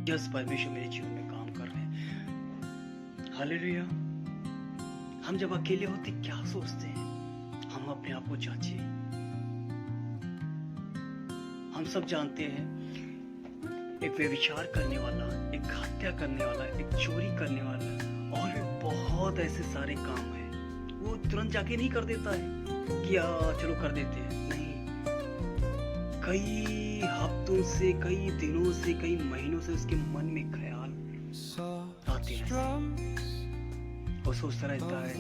Yes, परमेश्वर मेरे जीवन में काम कर रहे हैं। हालेलुया। हम जब अकेले होते क्या सोचते हैं? हम अपने आप को जांचे। हम सब जानते हैं, एक व्यभिचार करने वाला, एक हत्या करने वाला, एक चोरी करने वाला और भी बहुत ऐसे सारे काम हैं, वो तुरंत जाके नहीं कर देता है कि चलो कर देते हैं। नहीं, कई हफ्तों से, कई दिनों से, कई महीनों से उसके मन में ख्याल आते हैं। वो सोचता रहता है,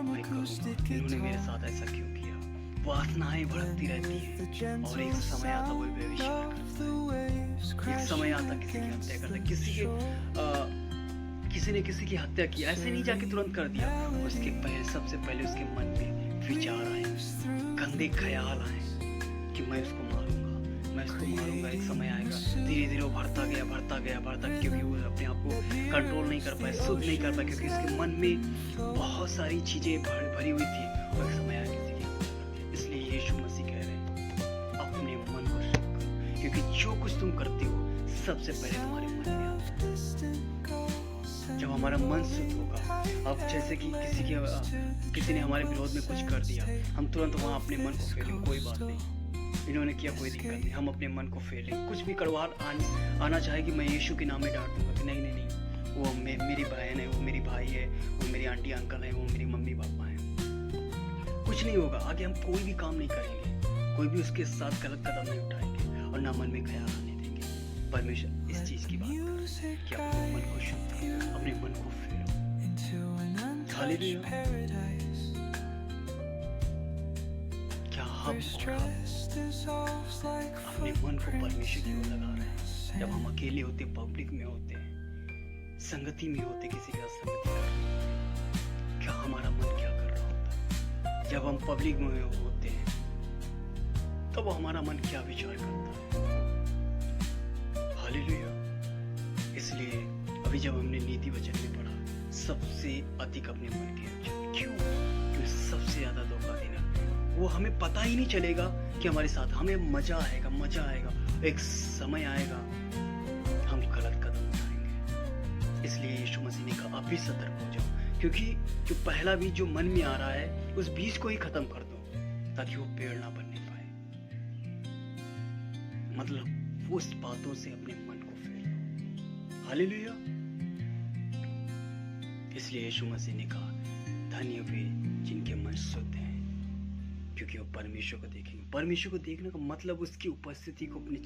मैं करूँगा, इन्होंने मेरे साथ ऐसा क्यों किया। वासनाएं भड़कती रहती हैं और एक समय आता वो व्यभिचार करता है। एक समय आता किसी की हत्या करता है, किसी ने किसी की हत्या की। ऐसे नहीं जाके तुरंत कर दिया, उसके पहले, सबसे पहले उसके मन में विचार आए, गंदे ख्याल आए कि मैं उसको मारूंगा, मैं उसको मारूंगा। एक समय आएगा, धीरे धीरे वो बढ़ता गया, क्योंकि वो अपने आप को कंट्रोल नहीं कर पाया, शुद्ध नहीं कर पाया, क्योंकि उसके मन में बहुत सारी चीजें भरी हुई थी। और एक समय आया किसी की हत्या कर दी। इसलिए यीशु मसीह कह रहे हैं, अपने मन को शुद्ध करो, क्योंकि जो कुछ तुम करते हो सबसे पहले तुम्हारे मन में आता है। जब हमारा मन शुद्ध होगा, अब जैसे कि किसी ने हमारे विरोध में कुछ कर दिया, हम तुरंत वहाँ अपने मन को फेलेंगे, कोई बात नहीं, इन्होंने किया, कोई दिक्कत नहीं। हम अपने मन को फेलेंगे। कुछ भी कड़वाहट आना चाहे कि मैं यीशु के नाम में डांट दूंगा कि नहीं, वो मेरी बहन है, वो मेरी भाई है, वो मेरी आंटी अंकल है, वो मेरी मम्मी पापा है, कुछ नहीं होगा। आगे हम कोई भी काम नहीं करेंगे, कोई भी उसके साथ गलत कदम नहीं उठाएंगे और ना मन में ख्याल आने देंगे। परमेश्वर इस चीज की बात कर रहे हैं कि अपने मन को शुद्ध करो, अपने मन को फेरो। हालेलुया। क्या हम अपने मन को परमेश्वर की ओर लगा रहे हैं? जब हम अकेले होते, पब्लिक में होते हैं, संगति में होते, किसी का संगति कर रहे हैं, क्या हमारा मन क्या कर रहा होता है? जब हम पब्लिक में होते हैं तब हमारा मन क्या विचार करता है? हालेलुया। इसलिए अभी जब हमने नीति वचन में पढ़ा, सबसे अधिक अपने मन के रक्षा। क्यों? क्योंकि सबसे ज्यादा धोखा देना, वो हमें पता ही नहीं चलेगा कि हमारे साथ, हमें मजा आएगा, एक समय आएगा हम गलत कदम उठाएंगे। इसलिए यीशु मसीह ने कहा, अभी सतर्क हो जाओ, क्योंकि जो पहला बीज जो मन में आ रहा है, उस बीज को ही खत्म कर दो, ताकि वो पेड़ ना बनने पाए। मतलब उस बातों से अपने मन को फेर। हालेलुया। इसलिए यीशु मसीह ने कहा, धन्य वे जिनके मन शुद्ध हैं, क्योंकि वो परमेश्वर को देखेंगे। परमेश्वर को देखने का मतलब उसकी उपस्थिति को अपने